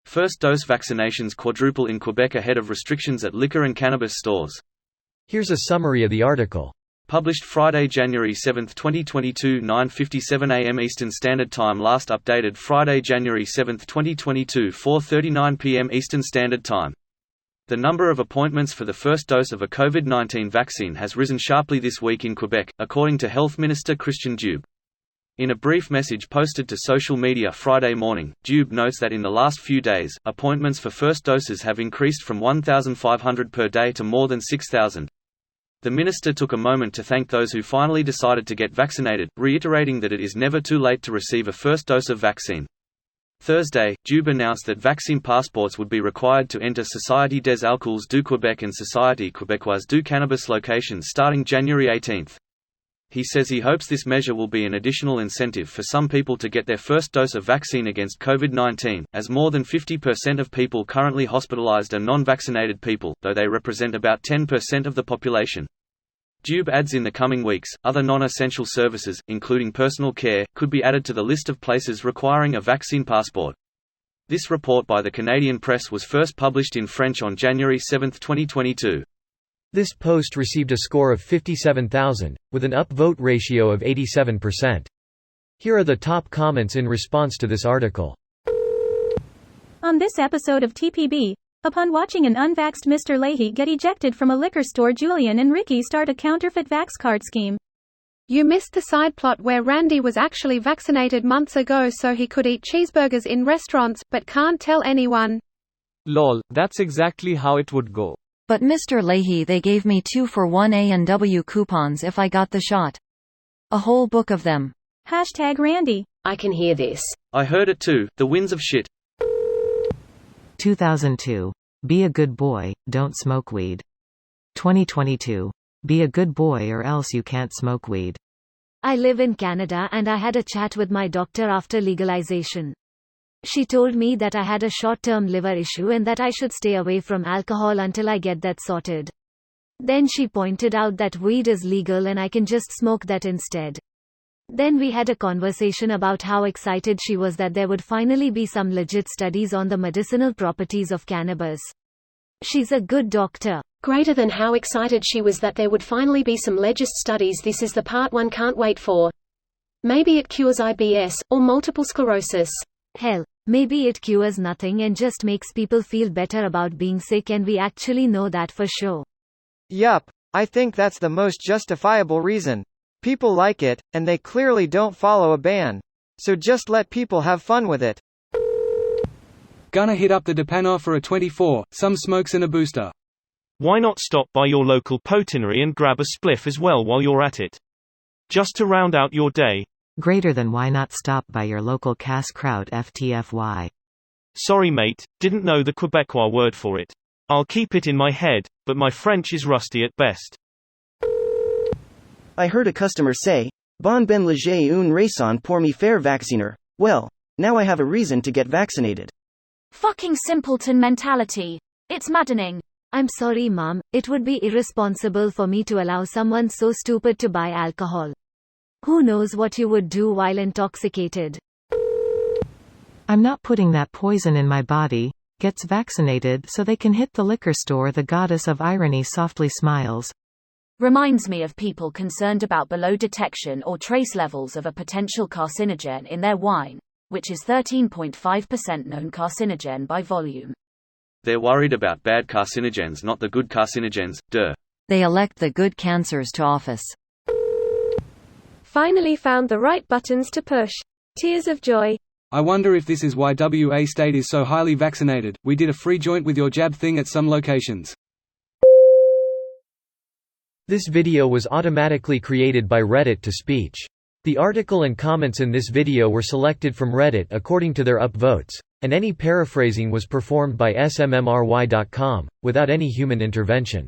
First dose vaccinations quadruple in Quebec ahead of restrictions at liquor and cannabis stores. Here's a summary of the article. Published Friday, January 7, 2022, 9:57 a.m. Eastern Standard Time. Last updated Friday, January 7, 2022, 4:39 p.m. Eastern Standard Time. The number of appointments for the first dose of a COVID-19 vaccine has risen sharply this week in Quebec, according to Health Minister Christian Dubé. In a brief message posted to social media Friday morning, Dubé notes that in the last few days, appointments for first doses have increased from 1,500 per day to more than 6,000. The minister took a moment to thank those who finally decided to get vaccinated, reiterating that it is never too late to receive a first dose of vaccine. Thursday, Dubé announced that vaccine passports would be required to enter Société des Alcools du Québec and Société Québécoise du Cannabis locations starting January 18. He says he hopes this measure will be an additional incentive for some people to get their first dose of vaccine against COVID-19, as more than 50% of people currently hospitalized are non-vaccinated people, though they represent about 10% of the population. Dubé adds in the coming weeks, other non-essential services, including personal care, could be added to the list of places requiring a vaccine passport. This report by the Canadian Press was first published in French on January 7, 2022. This post received a score of 57,000, with an upvote ratio of 87%. Here are the top comments in response to this article. On this episode of TPB, upon watching an unvaxxed Mr. Leahy get ejected from a liquor store, Julian and Ricky start a counterfeit vax card scheme. You missed the side plot where Randy was actually vaccinated months ago so he could eat cheeseburgers in restaurants, but can't tell anyone. Lol, that's exactly how it would go. But Mr. Leahy, they gave me 2-for-1 A&W coupons if I got the shot. A whole book of them. #Randy. I can hear this. I heard it too, the winds of shit. 2002. Be a good boy, don't smoke weed. 2022. Be a good boy or else you can't smoke weed. I live in Canada and I had a chat with my doctor after legalization. She told me that I had a short-term liver issue and that I should stay away from alcohol until I get that sorted. Then she pointed out that weed is legal and I can just smoke that instead. Then we had a conversation about how excited she was that there would finally be some legit studies on the medicinal properties of cannabis. She's a good doctor. Greater than how excited she was that there would finally be some legit studies. This is the part one can't wait for. Maybe it cures IBS, or multiple sclerosis. Hell, maybe it cures nothing and just makes people feel better about being sick, and we actually know that for sure. Yup, I think that's the most justifiable reason. People like it, and they clearly don't follow a ban. So just let people have fun with it. Gonna hit up the Depanner for a 24, some smokes and a booster. Why not stop by your local potinery and grab a spliff as well while you're at it? Just to round out your day. Greater than why not stop by your local Cass-Kraut FTFY. Sorry mate, didn't know the Quebecois word for it. I'll keep it in my head, but my French is rusty at best. I heard a customer say, "Bon ben léger une raison pour me faire vacciner." Well, now I have a reason to get vaccinated. Fucking simpleton mentality. It's maddening. I'm sorry mom, it would be irresponsible for me to allow someone so stupid to buy alcohol. Who knows what you would do while intoxicated? I'm not putting that poison in my body. Gets vaccinated so they can hit the liquor store. The goddess of irony softly smiles. Reminds me of people concerned about below detection or trace levels of a potential carcinogen in their wine, which is 13.5% known carcinogen by volume. They're worried about bad carcinogens, not the good carcinogens, duh. They elect the good cancers to office. Finally found the right buttons to push. Tears of joy. I wonder if this is why WA state is so highly vaccinated. We did a free joint with your jab thing at some locations. This video was automatically created by Reddit to speech. The article and comments in this video were selected from Reddit according to their upvotes, and any paraphrasing was performed by smmry.com, without any human intervention.